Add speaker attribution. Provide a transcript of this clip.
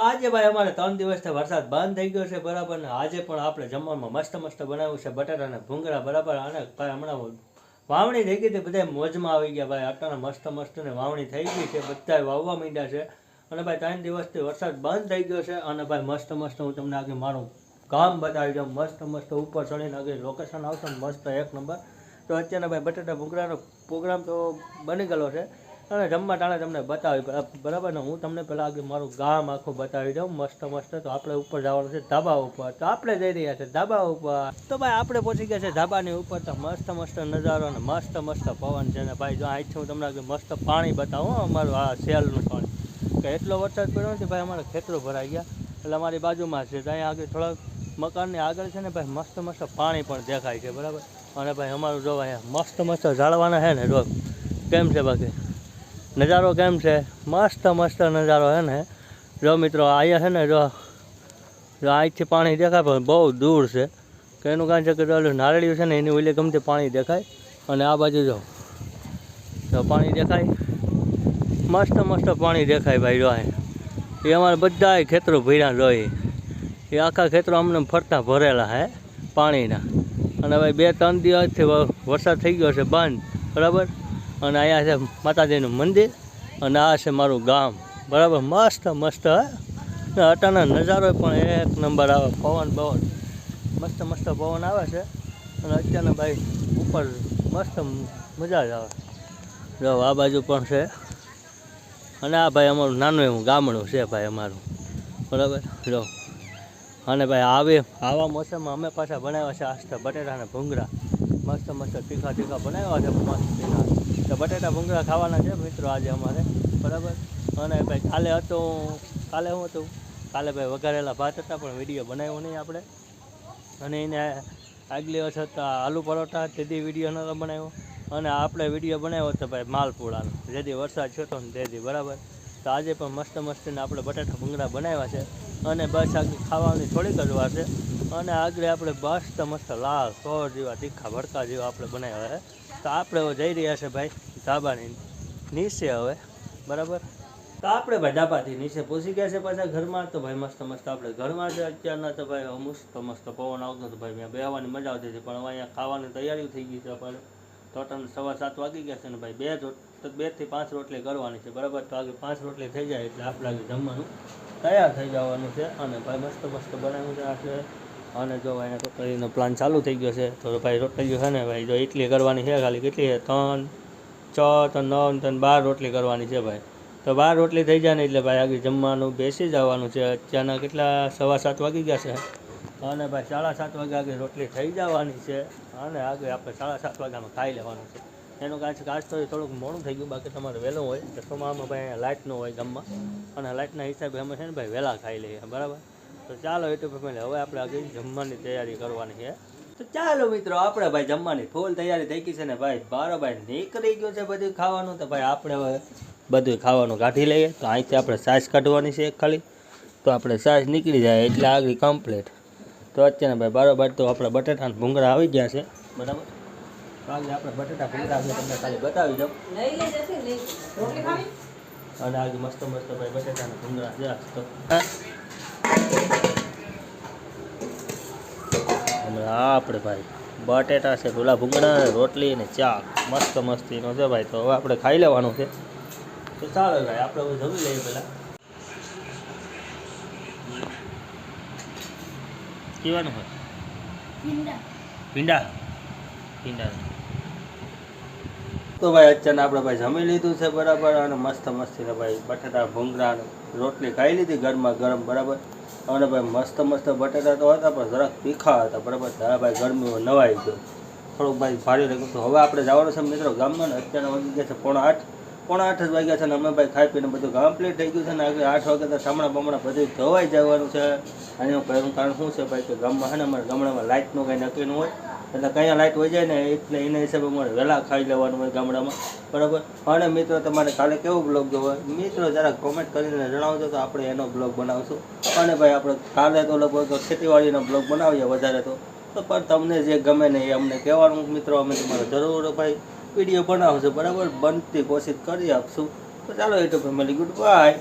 Speaker 1: આજે ભાઈ અમારે 3 દિવસથી વરસાદ બંધ થઈ ગયો છે બરાબર ને આજે પણ આપણે જમવામાં મસ્ત બનાવ્યું છે બટાટાના ભૂંગળા બરાબર અને ભાઈ હમણાં વાવણી થઈ ગઈ હતી બધા મોજમાં આવી ગયા ભાઈ અટાણા મસ્ત ને વાવણી થઈ ગઈ છે બધા વાવવા માંડ્યા છે અને ભાઈ 3 દિવસથી વરસાદ બંધ થઈ ગયો છે અને ભાઈ મસ્ત હું તમને આગળ મારું ગામ બતાવી દઉં મસ્ત ઉપર ચડીને આગળ લોકેશન આવશે ને મસ્ત એક નંબર તો અત્યારે ભાઈ બટાટા ભૂંગળાનો પ્રોગ્રામ તો બની ગયેલો છે અને જમવા ટાણે તમને બતાવી બરાબર ને હું તમને પહેલાં આગળ મારું ગામ આખું બતાવી દઉં મસ્ત તો આપણે ઉપર જવાનું છે ધાબા ઉપર તો આપણે જઈ રહ્યા છે ધાબા ઉપર તો ભાઈ આપણે પહોંચી ગયા છે ધાબાની ઉપર તો મસ્ત નજારો અને મસ્ત પવન છે ને ભાઈ જો અહીંથી હું તમને આગળ મસ્ત પાણી બતાવું અમારું આ સેલનું પાણી કે એટલો વરસાદ પડ્યો નથી ભાઈ અમારા ખેતરો ભરાઈ ગયા એટલે અમારી બાજુમાં છે તો અહીંયા આગળ થોડાક મકાનની આગળ છે ને ભાઈ મસ્ત પાણી પણ દેખાય છે બરાબર અને ભાઈ અમારું જો અહીંયા મસ્ત ઝાડવાના છે ને જો કેમ છે બાકી નજારો કેમ છે મસ્ત નજારો છે ને જો મિત્રો અહીંયા છે ને જો અહીંથી પાણી દેખાય પણ બહુ દૂર છે કે એનું કારણ છે કે નારળિયું છે ને એની ઓલે ગમતે પાણી દેખાય અને આ બાજુ જો પાણી દેખાય મસ્ત પાણી દેખાય ભાઈ જો એ અમારે બધા ખેતરો ભર્યા જોઈએ એ આખા ખેતરો અમને ફરતા ભરેલા હે પાણીના અને ભાઈ 2-3 દિવસથી વરસાદ થઈ ગયો છે બંધ બરાબર અને અહીંયા છે માતાજીનું મંદિર અને આ છે મારું ગામ બરાબર મસ્ત હે અટાના નજારો પણ એક નંબર આવે પવન મસ્ત પવન આવે છે અને અત્યારના ભાઈ ઉપર મસ્ત મજા જ આવે જો આ બાજુ પણ છે અને આ ભાઈ અમારું નાનું એવું ગામડું છે ભાઈ અમારું બરાબર જો અને ભાઈ આવા મોસમમાં અમે પાછા બનાવ્યા છે આસ્તા બટેટાના ભૂંગળા મસ્ત તીખા બનાવ્યા છે મસ્ત તો બટેટા ભૂંગળા ખાવાના છે મિત્રો આજે અમારે બરાબર અને ભાઈ કાલે શું હતું કાલે ભાઈ વઘારેલા ભાત હતા પણ વિડીયો બનાવ્યો નહીં આપણે અને એને આગલી વખત આલુ પરોઠા તેથી વિડીયો નહોતો બનાવ્યો અને આપણે વિડીયો બનાવ્યો હતો ભાઈ માલપુડાનો જેથી વરસાદ થયો ને તેથી બરાબર તો આજે પણ મસ્તને આપણે બટાટા ભૂંગળા બનાવ્યા છે અને બસ આગળ ખાવાની થોડીક જ વાર છે અને આગળ આપણે મસ્ત લાલ સોળ જેવા તીખા ભડકા જેવા આપણે બનાવ્યા છે તો આપણે હવે જઈ રહ્યા છે ભાઈ ધાબાની નીચે હવે બરાબર તો આપણે ભાઈ ધાબાથી નીચે પહોંચી ગયા છે પાછા ઘરમાં તો ભાઈ મસ્ત આપણે ઘરમાં છે અત્યારના તો ભાઈ મસ્ત પવન આવતો હતો ભાઈ ત્યાં બેહવાની મજા આવતી હતી પણ અહીંયા ખાવાની તૈયારી થઈ ગઈ છે આપણે ટોટલ 7:15 વાગી ગયા છે ને ભાઈ 2 થી 5 રોટલી કરવાની છે બરાબર તો આગળ 5 રોટલી થઈ જાય એટલે આપણે આગળ જમવાનું તૈયાર થઈ જવાનું છે અને ભાઈ મસ્ત બનાવ્યું છે આપણે અને જો અહીંયા રોટલીનો પ્લાન ચાલુ થઈ ગયો છે તો ભાઈ રોટલી છે ને ભાઈ જો ઇડલી કરવાની છે ખાલી કેટલી છે 3, 6, 9, 12 રોટલી કરવાની છે ભાઈ તો 12 રોટલી થઈ જાય ને એટલે ભાઈ આગળ જમવાનું બેસી જવાનું છે અત્યારના કેટલા 7:15 વાગી ગયા છે અને ભાઈ 7:30 વાગે આગળ રોટલી થઈ જવાની છે અને આગળ આપણે 7:30 વાગ્યામાં ખાઈ લેવાનું છે એનું કારણ છે કે આજ તો થોડુંક મોડું થઈ ગયું બાકી તમારે વહેલું હોય કે સોમામાં ભાઈ અહીંયા લાઇટ ન હોય ગામમાં અને લાઇટના હિસાબે અમે છે ને ભાઈ વહેલા ખાઈ લઈએ બરાબર તો ચાલો યુટ્યુબ ફેમિલી હવે આપણે આગળ જમવાની તૈયારી કરવાની છે તો ચાલો મિત્રો આપણે ભાઈ જમવાની ફૂલ તૈયારી થઈ ગઈ છે ને ભાઈ ભાઈ નીકળી ગયું છે બધું ખાવાનું તો ભાઈ આપણે હવે બધું ખાવાનું કાઢી લઈએ તો અહીંથી આપણે સાઈઝ કાઢવાની છે એક ખાલી તો આપણે સાઈઝ નીકળી જાય એટલે આગળ કમ્પ્લીટ તો અત્યારે ભાઈ બરાબર તો આપણે બટાટાના ભૂંગળા આવી ગયા છે બરાબર તો આગળ આપણે બટાટા ભૂંગળા તમને ખાલી બતાવી દઉં અને આગળ મસ્ત ભાઈ બટાટાના ભૂંગળા છે તો આપણે ભાઈ બટેટા છે પેલા ભૂંગળા રોટલી ને ચા મસ્તીનો છે ભાઈ તો હવે આપણે ખાઈ લેવાનું છે તો ચાલો ભાઈ આપણે હવે જમી લઈએ પહેલાં કેવાનું હોય ભીંડા તો ભાઈ અત્યારે આપણે ભાઈ જમી લીધું છે બરાબર અને મસ્તીને ભાઈ બટાટા ભૂંગળા રોટલી ખાઈ લીધી ગરમ બરાબર અને ભાઈ મસ્ત બટાટા તો હતા પણ જરાક તીખા હતા બરાબર તારા ભાઈ ગરમીમાં નવાઈ ગયો થોડુંક ભાઈ ભારે લાગ્યું તો હવે આપણે જવાનું છે મિત્રો ગામમાં ને અત્યારે વાગી ગયા છે 7:45 જ વાગ્યા છે ને અમે ભાઈ ખાઈ પીને બધું કમ્પ્લીટ થઈ ગયું છે ને આગળ 8 વાગે તો ઠામણા બમણા બધું ધોવાઈ જવાનું છે અને એનું કારણ શું છે ભાઈ કે ગામમાં છે ને અમારે ગામડામાં લાઇટનું કંઈ નક્કી ન હોય એટલે કયા લાઇટ હોય જાય ને એટલે એના હિસાબે અમારે વહેલા ખાઈ લેવાનું હોય ગામડામાં બરાબર અને મિત્રો તમારે કાલે કેવો બ્લોગ જોવો મિત્રો જરાક કોમેન્ટ કરીને જણાવજો તો આપણે એનો બ્લોગ બનાવશું અને ભાઈ આપણે કાલે તો લગભગ ખેતીવાડીનો બ્લોગ બનાવીએ વધારે તો પણ તમને જે ગમે ને એ અમને કહેવાનું મિત્રો અમે તમારે જરૂર ભાઈ વિડીયો બનાવશું બરાબર બનતી કોશિશ કરી આપશું તો ચાલો યુટ્યુબ ફેમિલી ગુડ બાય.